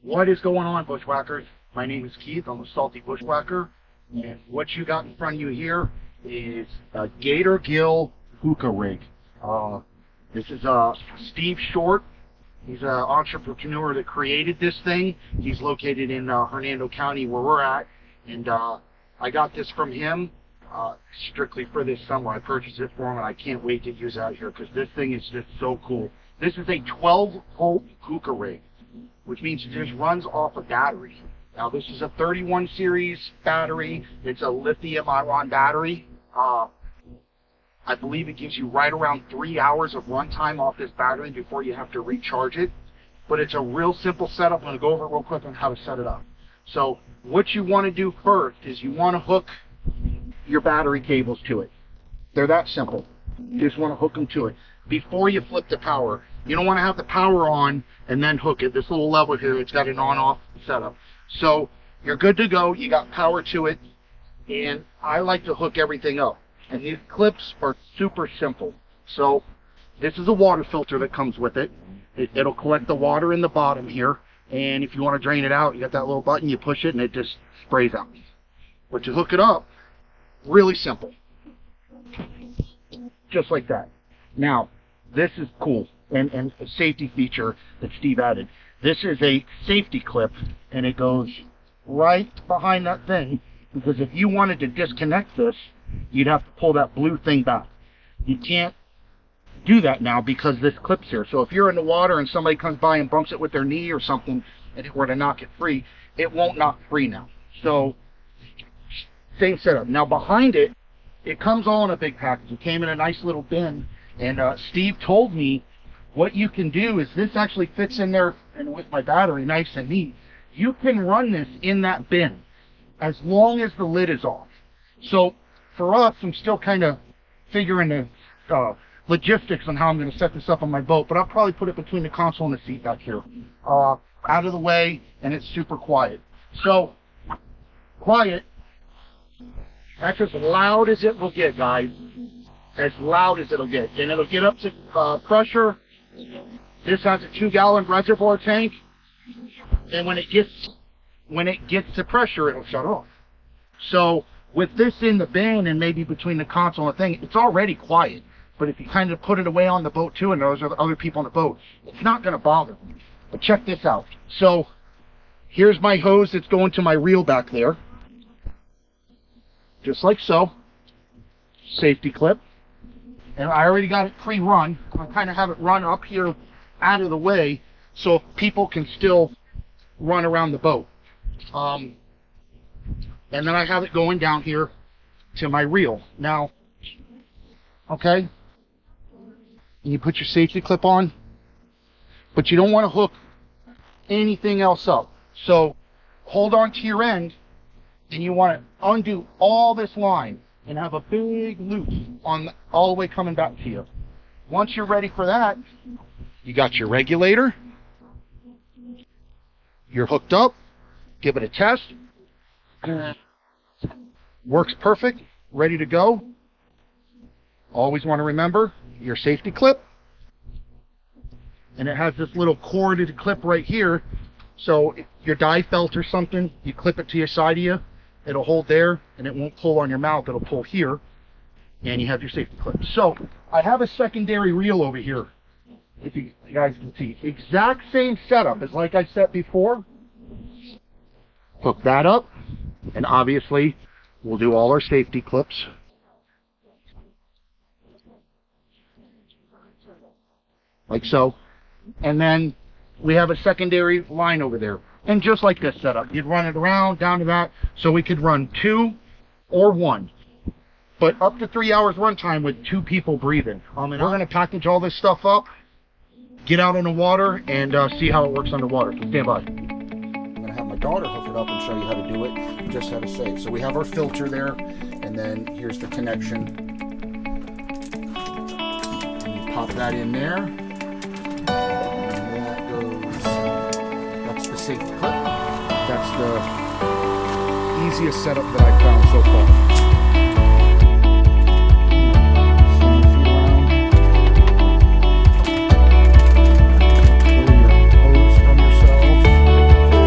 What is going on, Bushwhackers? My name is Keith. I'm a Salty Bushwhacker. And what you got in front of you here is a Gator Gill hookah rig. This is Steve Short. He's an entrepreneur that created this thing. He's located in Hernando County, where we're at. And I got this from him strictly for this summer. I purchased it for him, and I can't wait to use it out here because this thing is just so cool. This is a 12-volt hookah rig, which means it just runs off a battery. Now, this is a 31 series battery. It's a lithium-ion battery. I believe it gives you right around 3 hours of runtime off this battery before you have to recharge it. But it's a real simple setup. I'm going to go over it real quick on how to set it up. So what you want to do first is you want to hook your battery cables to it. They're that simple. You just want to hook them to it before you flip the power. You don't want to have the power on and then hook it. This little lever here, it's got an on-off setup. So you're good to go. You got power to it. And I like to hook everything up. And these clips are super simple. So this is a water filter that comes with it. It'll collect the water in the bottom here. And if you want to drain it out, you got that little button, you push it, and it just sprays out. But you hook it up, really simple. Just like that. Now, this is cool, and a safety feature that Steve added. This is a safety clip, and it goes right behind that thing, because if you wanted to disconnect this, you'd have to pull that blue thing back. You can't do that now because this clip's here. So if you're in the water and somebody comes by and bumps it with their knee or something, and it were to knock it free, it won't knock free now. So, same setup. Now behind it, it comes all in a big package. It came in a nice little bin, and Steve told me what you can do is this actually fits in there, and with my battery, nice and neat. You can run this in that bin as long as the lid is off. So for us, I'm still kind of figuring the logistics on how I'm going to set this up on my boat, but I'll probably put it between the console and the seat back here, out of the way, and it's super quiet. So quiet. That's as loud as it will get, guys. As loud as it'll get. And it'll get up to pressure. This has a 2-gallon reservoir tank. And when it gets to pressure, it'll shut off. So with this in the bin and maybe between the console and the thing, it's already quiet. But if you kind of put it away on the boat too, and those are the other people on the boat, it's not going to bother them. But check this out. So here's my hose that's going to my reel back there. Just like so. Safety clip. And I already got it pre-run. I kind of have it run up here out of the way so people can still run around the boat. And then I have it going down here to my reel. Now, okay, and you put your safety clip on, but you don't want to hook anything else up. So hold on to your end, and you want to undo all this line and have a big loop on all the way coming back to you. Once you're ready for that, you got your regulator. You're hooked up. Give it a test. Works perfect. Ready to go. Always want to remember your safety clip. And it has this little corded clip right here. So if your dye felt or something, you clip it to your side of you. It'll hold there, and it won't pull on your mouth. It'll pull here, and you have your safety clip. So I have a secondary reel over here, if you guys can see. Exact same setup as like I said before. Hook that up, and obviously we'll do all our safety clips. Like so. And then we have a secondary line over there. And just like this setup, you'd run it around, down to that, so we could run 2 or 1. But up to 3 hours runtime with 2 people breathing. And we're going to package all this stuff up, get out in the water, and see how it works underwater. So stand by. I'm going to have my daughter hook it up and show you how to do it, and just how to say it. So we have our filter there, and then here's the connection. And you pop that in there. The safety clip. That's the easiest setup that I've found so far. Pull your hose from yourself.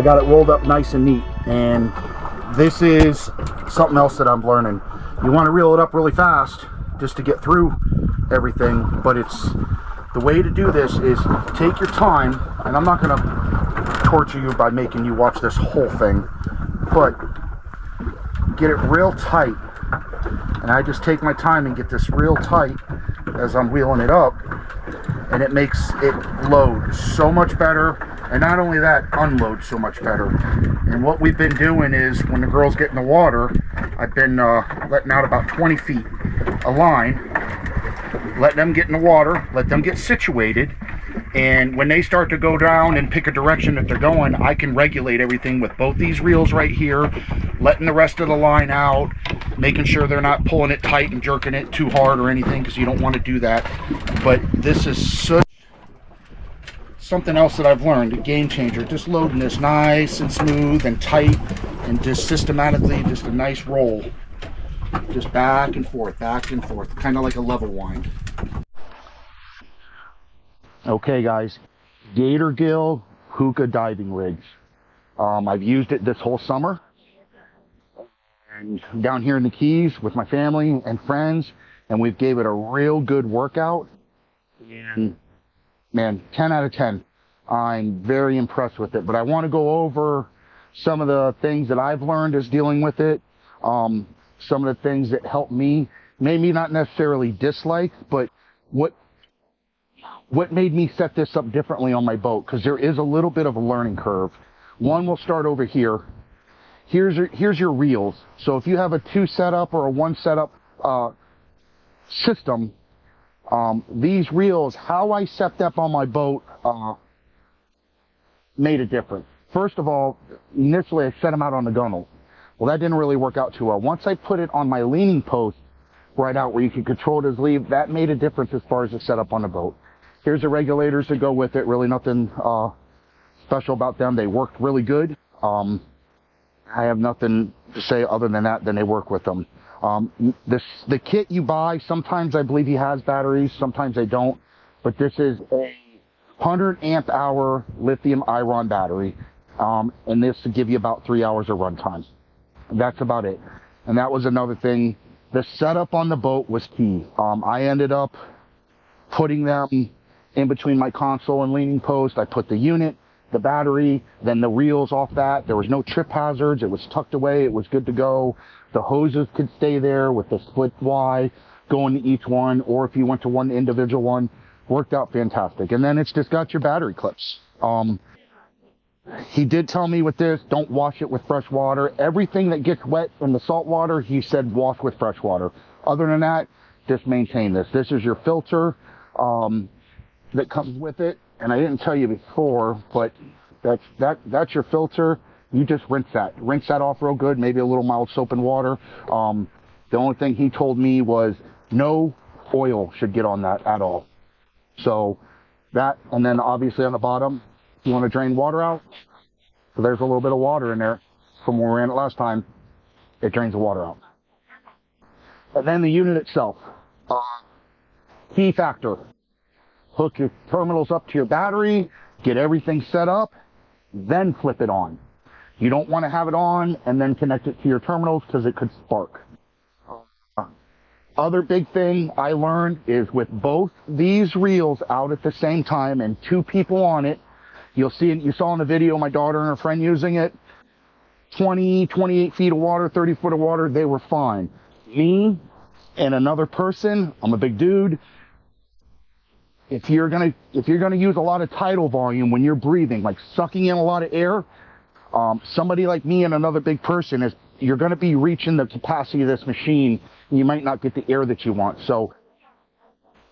got it rolled up nice and neat. And this is something else that I'm learning. You want to reel it up really fast just to get through everything, but it's the way to do this is take your time, and I'm not going to torture you by making you watch this whole thing, but get it real tight. And I just take my time and get this real tight as I'm wheeling it up, and it makes it load so much better, and not only that, unload so much better. And what we've been doing is, when the girls get in the water, I've been letting out about 20 feet a line, let them get in the water, let them get situated, and when they start to go down and pick a direction that they're going, I can regulate everything with both these reels right here, letting the rest of the line out, making sure they're not pulling it tight and jerking it too hard or anything, because you don't want to do that. But this is such something else that I've learned, a game changer. Just loading this nice and smooth and tight, and just systematically, just a nice roll, just back and forth, kind of like a level wind. Okay guys, Gator Gill Hookah diving rigs. I've used it this whole summer, and down here in the Keys with my family and friends, and we've gave it a real good workout, and man, 10 out of 10. I'm very impressed with it. But I want to go over some of the things that I've learned as dealing with it, some of the things that helped me, maybe not necessarily dislike, but what made me set this up differently on my boat, because there is a little bit of a learning curve. One, we'll start over here. Here's your reels. So if you have a 2 setup or a 1 setup system, these reels, how I set them on my boat made a difference. First of all, initially I set them out on the gunnel. Well, that didn't really work out too well. Once I put it on my leaning post right out where you can control it as leave, that made a difference as far as the setup on the boat. Here's the regulators that go with it. Really nothing special about them. They worked really good. I have nothing to say other than that, then they work with them. The kit you buy, sometimes I believe he has batteries, sometimes they don't, but this is a 100 amp hour lithium ion battery, and this will give you about 3 hours of run time. That's about it. And that was another thing. The setup on the boat was key. I ended up putting them in between my console and leaning post. I put the unit, the battery, then the reels off that. There was no trip hazards. It was tucked away. It was good to go. The hoses could stay there with the split Y going to each one, or if you went to one individual one, worked out fantastic. And then it's just got your battery clips. He did tell me with this, don't wash it with fresh water. Everything that gets wet in the salt water, he said wash with fresh water. Other than that, just maintain this. This is your filter that comes with it. And I didn't tell you before, but that's your filter. You just rinse that off real good, maybe a little mild soap and water. The only thing he told me was no oil should get on that at all. So that, and then obviously on the bottom, you want to drain water out. So there's a little bit of water in there from where we ran it last time. It drains the water out. And then the unit itself, key factor. Hook your terminals up to your battery, get everything set up, then flip it on. You don't want to have it on and then connect it to your terminals because it could spark. Other big thing I learned is with both these reels out at the same time and 2 people on it, you saw in the video my daughter and her friend using it, 20, 28 feet of water, 30 foot of water, they were fine. Me and another person, I'm a big dude, if you're gonna use a lot of tidal volume when you're breathing, like sucking in a lot of air, somebody like me and another big person, you're gonna be reaching the capacity of this machine, and you might not get the air that you want. So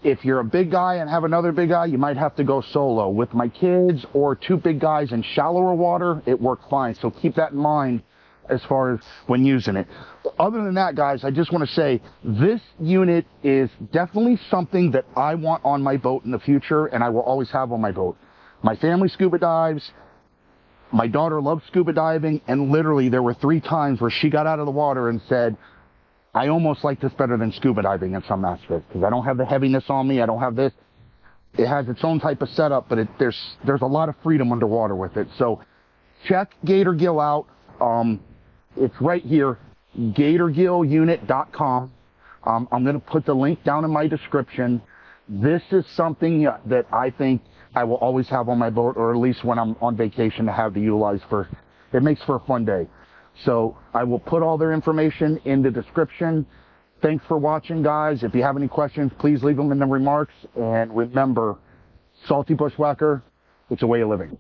if you're a big guy and have another big guy, you might have to go solo. With my kids or 2 big guys in shallower water, it worked fine. So keep that in mind as far as when using it. But other than that, guys, I just want to say this unit is definitely something that I want on my boat in the future, and I will always have on my boat. My family scuba dives. My daughter loves scuba diving, and literally there were 3 times where she got out of the water and said, I almost like this better than scuba diving in some aspects, because I don't have the heaviness on me. I don't have this. It has its own type of setup, but there's a lot of freedom underwater with it. So check Gator Gill out. It's right here, gatorgillunit.com. I'm going to put the link down in my description. This is something that I think I will always have on my boat, or at least when I'm on vacation to have to utilize it makes for a fun day. So I will put all their information in the description. Thanks for watching, guys. If you have any questions, please leave them in the remarks. And remember, salty bushwhacker, it's a way of living.